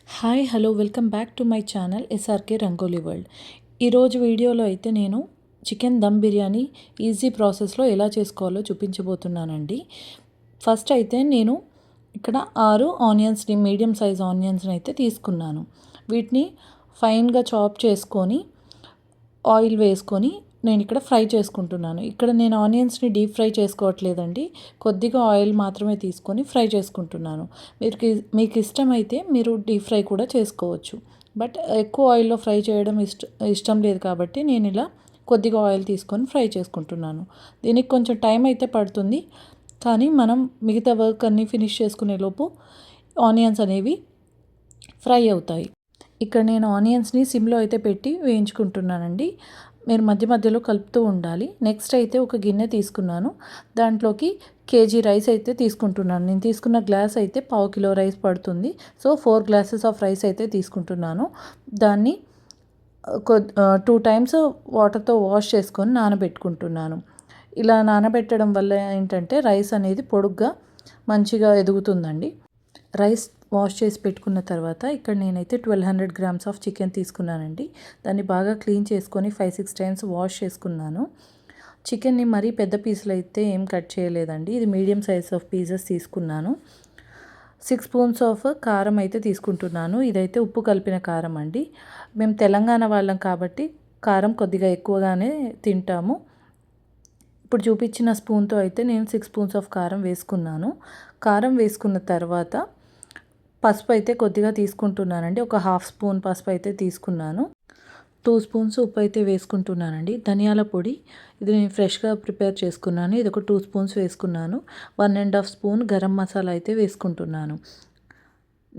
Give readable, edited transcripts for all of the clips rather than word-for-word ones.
Hi hello welcome back to my channel SRK rangoli world. ఈరోజు వీడియోలో అయితే నేను చికెన్ దమ్ బిర్యానీ ఈజీ ప్రాసెస్లో ఎలా చేసుకోవాలో చూపించబోతున్నానండి. ఫస్ట్ అయితే నేను ఇక్కడ 6 ఆనియన్స్ని మీడియం సైజ్ ఆనియన్స్ని అయితే తీసుకున్నాను. వీటిని ఫైన్గా చాప్ చేసుకొని ఆయిల్ వేసుకొని నేను ఇక్కడ ఫ్రై చేసుకుంటున్నాను. ఇక్కడ నేను ఆనియన్స్ని డీప్ ఫ్రై చేసుకోవట్లేదండి, కొద్దిగా ఆయిల్ మాత్రమే తీసుకొని ఫ్రై చేసుకుంటున్నాను. మీకు ఇష్టమైతే మీరు డీప్ ఫ్రై కూడా చేసుకోవచ్చు, బట్ ఎక్కువ ఆయిల్లో ఫ్రై చేయడం ఇష్టం లేదు కాబట్టి నేను ఇలా కొద్దిగా ఆయిల్ తీసుకొని ఫ్రై చేసుకుంటున్నాను. దీనికి కొంచెం టైం అయితే పడుతుంది, కానీ మనం మిగతా వర్క్ అన్నీ ఫినిష్ చేసుకునే లోపు ఆనియన్స్ అనేవి ఫ్రై అవుతాయి. ఇక్కడ నేను ఆనియన్స్ని సిమ్లో అయితే పెట్టి వేయించుకుంటున్నానండి. మీరు మధ్య మధ్యలో కలుపుతూ ఉండాలి. నెక్స్ట్ అయితే ఒక గిన్నె తీసుకున్నాను, దాంట్లోకి కేజీ రైస్ అయితే తీసుకుంటున్నాను. నేను తీసుకున్న గ్లాస్ అయితే 1/2 కిలో రైస్ పడుతుంది. సో 4 గ్లాసెస్ ఆఫ్ రైస్ అయితే తీసుకుంటున్నాను. దాన్ని 2 టైమ్స్ వాటర్తో వాష్ చేసుకొని నానబెట్టుకుంటున్నాను. ఇలా నానబెట్టడం వల్ల ఏంటంటే రైస్ అనేది పొడుగ్గా మంచిగా ఎదుగుతుందండి. రైస్ వాష్ చేసి పెట్టుకున్న తర్వాత ఇక్కడ నేనైతే 1200 గ్రామ్స్ ఆఫ్ చికెన్ తీసుకున్నానండి. దాన్ని బాగా క్లీన్ చేసుకొని 5-6 టైమ్స్ వాష్ చేసుకున్నాను. చికెన్ని మరీ పెద్ద పీసులు అయితే ఏం కట్ చేయలేదండి, ఇది మీడియం సైజ్ ఆఫ్ పీసెస్ తీసుకున్నాను. 6 స్పూన్స్ ఆఫ్ కారం అయితే తీసుకుంటున్నాను. ఇదైతే ఉప్పు కలిపిన కారం అండి. మేము తెలంగాణ వాళ్ళం కాబట్టి కారం కొద్దిగా ఎక్కువగానే తింటాము. ఇప్పుడు చూపించిన స్పూన్తో అయితే నేను 6 స్పూన్స్ ఆఫ్ కారం వేసుకున్నాను. కారం వేసుకున్న తర్వాత పసుపు అయితే కొద్దిగా తీసుకుంటున్నానండి. ఒక 1/2 స్పూన్ పసుపు అయితే తీసుకున్నాను. 2 స్పూన్స్ ఉప్పు అయితే వేసుకుంటున్నానండి. ధనియాల పొడి ఇది నేను ఫ్రెష్గా ప్రిపేర్ చేసుకున్నాను, ఇది ఒక 2 స్పూన్స్ వేసుకున్నాను. 1.5 స్పూన్ గరం మసాలా అయితే వేసుకుంటున్నాను.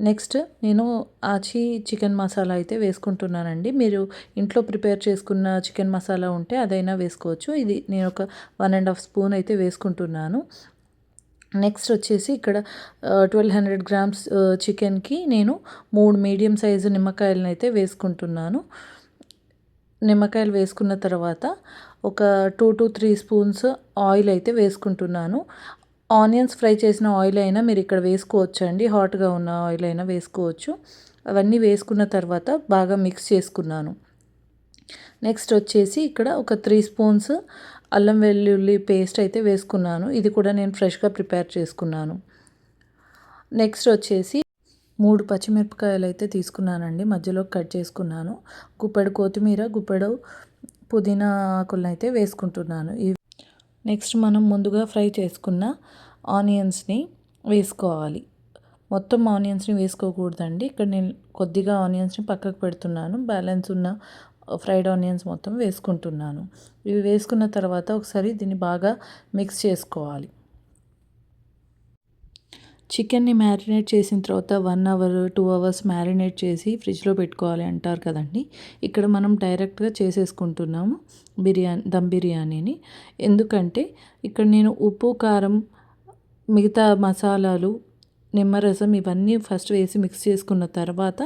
నెక్స్ట్ నేను ఆచి చికెన్ మసాలా అయితే వేసుకుంటున్నానండి. మీరు ఇంట్లో ప్రిపేర్ చేసుకున్న చికెన్ మసాలా ఉంటే అదైనా వేసుకోవచ్చు. ఇది నేను ఒక 1.5 స్పూన్ అయితే వేసుకుంటున్నాను. నెక్స్ట్ వచ్చేసి ఇక్కడ 1200 గ్రామ్స్ చికెన్కి నేను 3 మీడియం సైజు నిమ్మకాయలను అయితే వేసుకుంటున్నాను. నిమ్మకాయలు వేసుకున్న తర్వాత ఒక 2-3 స్పూన్స్ ఆయిల్ అయితే వేసుకుంటున్నాను. ఆనియన్స్ ఫ్రై చేసిన ఆయిల్ అయినా మీరు ఇక్కడ వేసుకోవచ్చు అండి, హాట్గా ఉన్న ఆయిల్ అయినా వేసుకోవచ్చు. అవన్నీ వేసుకున్న తర్వాత బాగా మిక్స్ చేసుకున్నాను. నెక్స్ట్ వచ్చేసి ఇక్కడ ఒక 3 స్పూన్స్ అల్లం వెల్లుల్లి పేస్ట్ అయితే వేసుకున్నాను. ఇది కూడా నేను ఫ్రెష్గా ప్రిపేర్ చేసుకున్నాను. నెక్స్ట్ వచ్చేసి 3 పచ్చిమిరపకాయలు అయితే తీసుకున్నానండి, మధ్యలో కట్ చేసుకున్నాను. గుప్పెడు కొత్తిమీర, గుప్పెడు పుదీనా ఆకులను అయితే వేసుకుంటున్నాను. నెక్స్ట్ మనం ముందుగా ఫ్రై చేసుకున్న ఆనియన్స్ని వేసుకోవాలి. మొత్తం ఆనియన్స్ని వేసుకోకూడదండి. ఇక్కడ నేను కొద్దిగా ఆనియన్స్ని పక్కకు పెడుతున్నాను, బ్యాలెన్స్ ఉన్న ఫ్రైడ్ ఆనియన్స్ మొత్తం వేసుకుంటున్నాను. ఇవి వేసుకున్న తర్వాత ఒకసారి దీన్ని బాగా మిక్స్ చేసుకోవాలి. చికెన్ని మ్యారినేట్ చేసిన తర్వాత 1 అవర్ 2 అవర్స్ మ్యారినేట్ చేసి ఫ్రిడ్జ్లో పెట్టుకోవాలి అంటారు కదండి. ఇక్కడ మనం డైరెక్ట్గా చేసేసుకుంటున్నాము దమ్ బిర్యానీని. ఎందుకంటే ఇక్కడ నేను ఉప్పు, కారం, మిగతా మసాలాలు, నిమ్మరసం ఇవన్నీ ఫస్ట్ వేసి మిక్స్ చేసుకున్న తర్వాత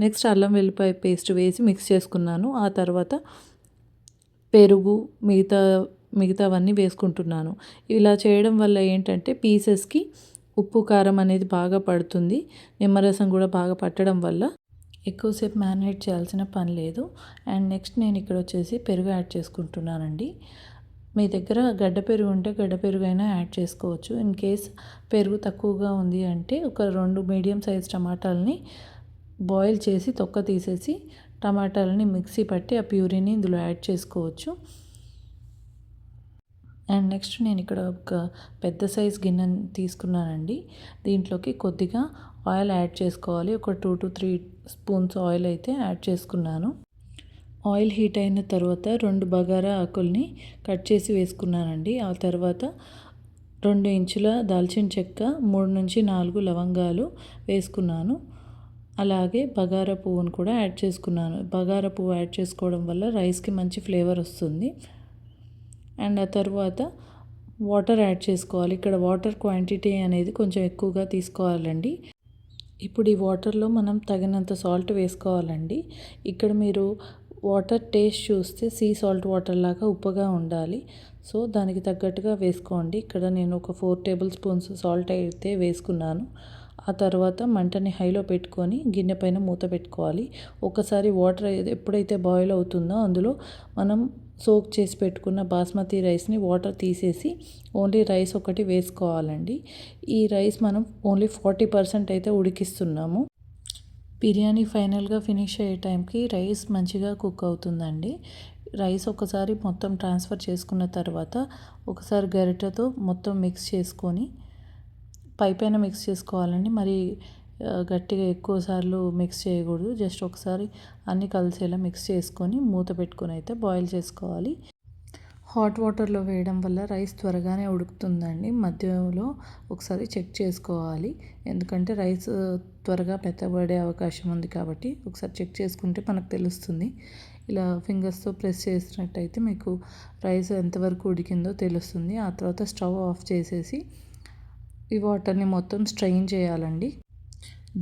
నెక్స్ట్ అల్లం వెల్లిపాయ పేస్ట్ వేసి మిక్స్ చేసుకున్నాను. ఆ తర్వాత పెరుగు, మిగతావన్నీ వేసుకుంటున్నాను. ఇలా చేయడం వల్ల ఏంటంటే పీసెస్కి ఉప్పు కారం అనేది బాగా పడుతుంది. నిమ్మరసం కూడా బాగా పట్టడం వల్ల ఎక్కువసేపు మ్యారినేట్ చేయాల్సిన పని లేదు. అండ్ నెక్స్ట్ నేను ఇక్కడ వచ్చేసి పెరుగు యాడ్ చేసుకుంటున్నానండి. మీ దగ్గర గడ్డ పెరుగు ఉంటే గడ్డ పెరుగు అయినా యాడ్ చేసుకోవచ్చు. ఇన్ కేస్ పెరుగు తక్కువగా ఉంది అంటే ఒక 2 మీడియం సైజ్ టమాటాలని బాయిల్ చేసి తొక్క తీసేసి టమాటాలని మిక్సీ పట్టి ఆ ప్యూరీని ఇందులో యాడ్ చేసుకోవచ్చు. అండ్ నెక్స్ట్ నేను ఇక్కడ ఒక పెద్ద సైజ్ గిన్నె తీసుకున్నానండి. దీంట్లోకి కొద్దిగా ఆయిల్ యాడ్ చేసుకోవాలి. ఒక 2-3 స్పూన్స్ ఆయిల్ అయితే యాడ్ చేసుకున్నాను. ఆయిల్ హీట్ అయిన తర్వాత 2 బగారా ఆకుల్ని కట్ చేసి వేసుకున్నానండి. ఆ తర్వాత 2 ఇంచుల దాల్చిన చెక్క, 3-4 లవంగాలు వేసుకున్నాను. అలాగే బగారా పువ్వును కూడా యాడ్ చేసుకున్నాను. బగారా పువ్వు యాడ్ చేసుకోవడం వల్ల రైస్కి మంచి ఫ్లేవర్ వస్తుంది. అండ్ ఆ తర్వాత వాటర్ యాడ్ చేసుకోవాలి. ఇక్కడ వాటర్ క్వాంటిటీ అనేది కొంచెం ఎక్కువగా తీసుకోవాలండి. ఇప్పుడు ఈ వాటర్లో మనం తగినంత సాల్ట్ వేసుకోవాలండి. ఇక్కడ మీరు వాటర్ టేస్ట్ చూస్తే సీ సాల్ట్ వాటర్ లాగా ఉప్పుగా ఉండాలి. సో దానికి తగ్గట్టుగా వేసుకోండి. ఇక్కడ నేను ఒక 4 టేబుల్ స్పూన్స్ సాల్ట్ అయితే వేసుకున్నాను. ఆ తర్వాత మంటని హైలో పెట్టుకొని గిన్నె పైన మూత పెట్టుకోవాలి. ఒకసారి వాటర్ ఎప్పుడైతే బాయిల్ అవుతుందో అందులో మనం సోక్ చేసి పెట్టుకున్న బాస్మతి రైస్ని వాటర్ తీసేసి ఓన్లీ రైస్ ఒకటి వేసుకోవాలండి. ఈ రైస్ మనం ఓన్లీ 40% అయితే ఉడికిస్తున్నాము. బిర్యానీ ఫైనల్గా ఫినిష్ అయ్యే టైంకి రైస్ మంచిగా కుక్ అవుతుందండి. రైస్ ఒకసారి మొత్తం ట్రాన్స్ఫర్ చేసుకున్న తర్వాత ఒకసారి గరిటెతో మొత్తం మిక్స్ చేసుకొని పైన మిక్స్ చేసుకోవాలండి. మరి గట్టిగా ఎక్కువ సార్లు మిక్స్ చేయకూడదు. జస్ట్ ఒకసారి అన్నీ కలిసేలా మిక్స్ చేసుకొని మూత పెట్టుకొని అయితే బాయిల్ చేసుకోవాలి. హాట్ వాటర్లో వేయడం వల్ల రైస్ త్వరగానే ఉడుకుతుందండి. మధ్యలో ఒకసారి చెక్ చేసుకోవాలి, ఎందుకంటే రైస్ త్వరగా మెత్తబడే అవకాశం ఉంది కాబట్టి ఒకసారి చెక్ చేసుకుంటే మనకు తెలుస్తుంది. ఇలా ఫింగర్స్తో ప్రెస్ చేసినట్టయితే మీకు రైస్ ఎంతవరకు ఉడికిందో తెలుస్తుంది. ఆ తర్వాత స్టవ్ ఆఫ్ చేసేసి ఈ వాటర్ని మొత్తం స్ట్రెయిన్ చేయాలండి.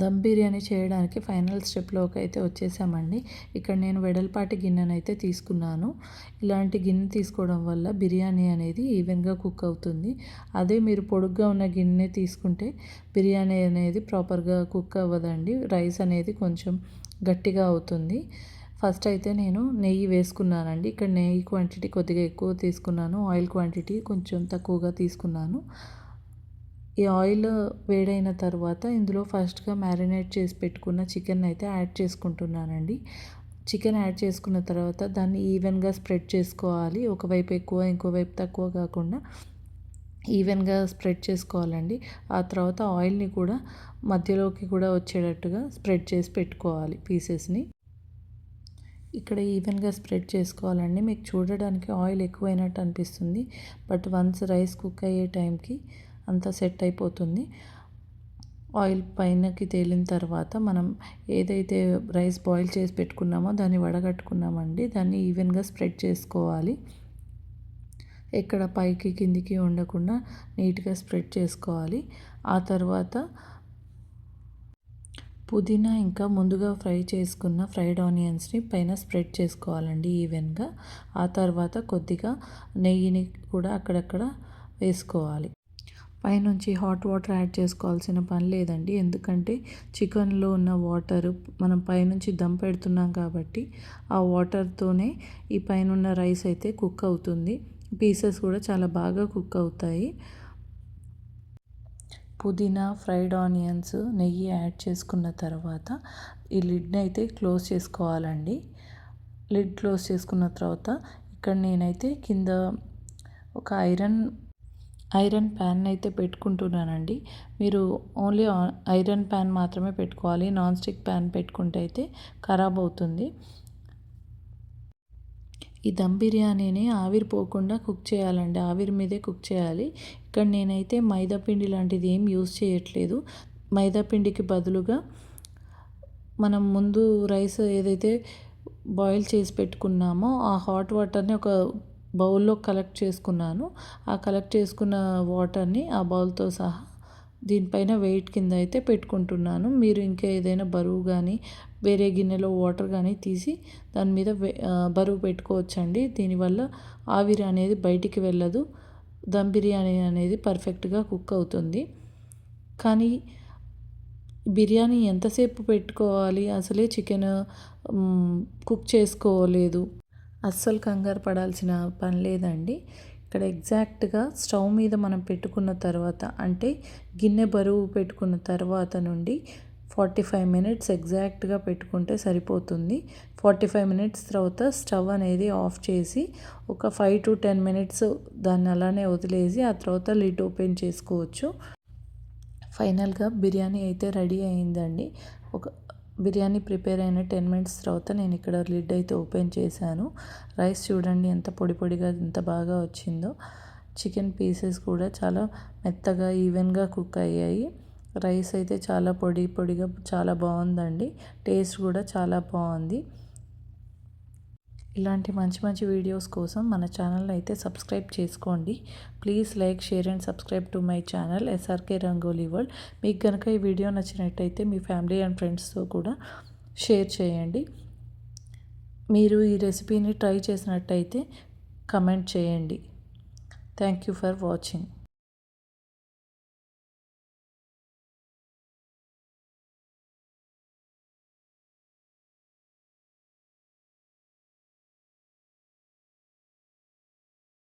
దమ్ బిర్యానీ చేయడానికి ఫైనల్ స్టెప్లోకి అయితే వచ్చేసామండి. ఇక్కడ నేను వెడల్పాటి గిన్నెనైతే తీసుకున్నాను. ఇలాంటి గిన్నె తీసుకోవడం వల్ల బిర్యానీ అనేది ఈవెన్గా కుక్ అవుతుంది. అదే మీరు పొడుగ్గా ఉన్న గిన్నె తీసుకుంటే బిర్యానీ అనేది ప్రాపర్గా కుక్ అవ్వదండి. రైస్ అనేది కొంచెం గట్టిగా అవుతుంది. ఫస్ట్ అయితే నేను నెయ్యి వేసుకున్నానండి. ఇక్కడ నెయ్యి క్వాంటిటీ కొద్దిగా ఎక్కువ తీసుకున్నాను, ఆయిల్ క్వాంటిటీ కొంచెం తక్కువగా తీసుకున్నాను. ఈ ఆయిల్ వేడైన తర్వాత ఇందులో ఫస్ట్గా మ్యారినేట్ చేసి పెట్టుకున్న చికెన్ అయితే యాడ్ చేసుకుంటున్నానండి. చికెన్ యాడ్ చేసుకున్న తర్వాత దాన్ని ఈవెన్గా స్ప్రెడ్ చేసుకోవాలి. ఒకవైపు ఎక్కువ ఇంకోవైపు తక్కువ కాకుండా ఈవెన్గా స్ప్రెడ్ చేసుకోవాలండి. ఆ తర్వాత ఆయిల్ని కూడా మధ్యలోకి కూడా వచ్చేటట్టుగా స్ప్రెడ్ చేసి పెట్టుకోవాలి పీసెస్ని. ఇక్కడ ఈవెన్గా స్ప్రెడ్ చేసుకోవాలండి. మీకు చూడడానికి ఆయిల్ ఎక్కువైనట్టు అనిపిస్తుంది, బట్ వన్స్ రైస్ కుక్ అయ్యే టైంకి అంతా సెట్ అయిపోతుంది. ఆయిల్ పైనకి తేలిన తర్వాత మనం ఏదైతే రైస్ బాయిల్ చేసి పెట్టుకున్నామో దాన్ని వడగట్టుకున్నామండి. దాన్ని ఈవెన్గా స్ప్రెడ్ చేసుకోవాలి. ఎక్కడ పైకి కిందికి ఉండకుండా నీట్గా స్ప్రెడ్ చేసుకోవాలి. ఆ తర్వాత పుదీనా ఇంకా ముందుగా ఫ్రై చేసుకున్న ఫ్రైడ్ ఆనియన్స్ని పైన స్ప్రెడ్ చేసుకోవాలండి ఈవెన్గా. ఆ తర్వాత కొద్దిగా నెయ్యిని కూడా అక్కడక్కడ వేసుకోవాలి. పైనుంచి హాట్ వాటర్ యాడ్ చేసుకోవాల్సిన పని లేదండి, ఎందుకంటే చికెన్లో ఉన్న వాటర్ మనం పైనుంచి దమ్ పెడుతున్నాం కాబట్టి ఆ వాటర్తోనే ఈ పైన ఉన్న రైస్ అయితే కుక్ అవుతుంది. పీసెస్ కూడా చాలా బాగా కుక్ అవుతాయి. పుదీనా, ఫ్రైడ్ ఆనియన్స్, నెయ్యి యాడ్ చేసుకున్న తర్వాత ఈ లిడ్ని అయితే క్లోజ్ చేసుకోవాలండి. లిడ్ క్లోజ్ చేసుకున్న తర్వాత ఇక్కడ నేనైతే కింద ఒక ఐరన్ ప్యాన్ అయితే పెట్టుకుంటున్నానండి. మీరు ఓన్లీ ఐరన్ ప్యాన్ మాత్రమే పెట్టుకోవాలి. నాన్ స్టిక్ ప్యాన్ పెట్టుకుంటే అయితే ఖరాబ్ అవుతుంది. ఈ దమ్ బిర్యానీని ఆవిరి పోకుండా కుక్ చేయాలండి, ఆవిరి మీదే కుక్ చేయాలి. ఇక్కడ నేనైతే మైదా పిండి లాంటిది ఏం యూజ్ చేయట్లేదు. మైదా పిండికి బదులుగా మనం ముందు రైస్ ఏదైతే బాయిల్ చేసి పెట్టుకున్నామో ఆ హాట్ వాటర్ని ఒక బౌల్లో కలెక్ట్ చేసుకున్నాను. ఆ కలెక్ట్ చేసుకున్న వాటర్ని ఆ బౌల్తో సహా దీనిపైన వెయిట్ కింద అయితే పెట్టుకుంటున్నాను. మీరు ఇంకా ఏదైనా బరువు కానీ వేరే గిన్నెలో వాటర్ కానీ తీసి దాని మీద బరువు పెట్టుకోవచ్చండి. దీనివల్ల ఆవిరి అనేది బయటికి వెళ్ళదు, దమ్ బిర్యానీ అనేది పర్ఫెక్ట్గా కుక్ అవుతుంది. కానీ బిర్యానీ ఎంతసేపు పెట్టుకోవాలి, అసలే చికెన్ కుక్ చేసుకోలేదు, అస్సలు కంగారు పడాల్సిన పని లేదండి. ఇక్కడ ఎగ్జాక్ట్గా స్టవ్ మీద మనం పెట్టుకున్న తర్వాత, అంటే గిన్నె బరువు పెట్టుకున్న తర్వాత నుండి 45 మినిట్స్ ఎగ్జాక్ట్గా పెట్టుకుంటే సరిపోతుంది. 45 మినిట్స్ తర్వాత స్టవ్ అనేది ఆఫ్ చేసి ఒక 5 to 10 మినిట్స్ దాన్ని అలానే వదిలేసి ఆ తర్వాత లిడ్ ఓపెన్ చేసుకోవచ్చు. ఫైనల్గా బిర్యానీ అయితే రెడీ అయిందండి. ఒక బిర్యానీ ప్రిపేర్ అయిన 10 మినిట్స్ తర్వాత నేను ఇక్కడ లిడ్ అయితే ఓపెన్ చేశాను. రైస్ చూడండి ఎంత పొడి పొడిగా ఎంత బాగా వచ్చిందో. చికెన్ పీసెస్ కూడా చాలా మెత్తగా ఈవెన్గా కుక్ అయ్యాయి. రైస్ అయితే చాలా పొడి పొడిగా చాలా బాగుందండి. టేస్ట్ కూడా చాలా బాగుంది. ఇలాంటి మంచి మంచి వీడియోస్ కోసం మన ఛానల్ని అయితే సబ్స్క్రైబ్ చేసుకోండి. Please like, share and subscribe to my channel SRK rangoli world. మీకు కనుక ఈ వీడియో నచ్చినట్టయితే మీ ఫ్యామిలీ అండ్ ఫ్రెండ్స్తో కూడా షేర్ చేయండి. మీరు ఈ రెసిపీని ట్రై చేసినట్టయితే కమెంట్ చేయండి. Thank you for watching.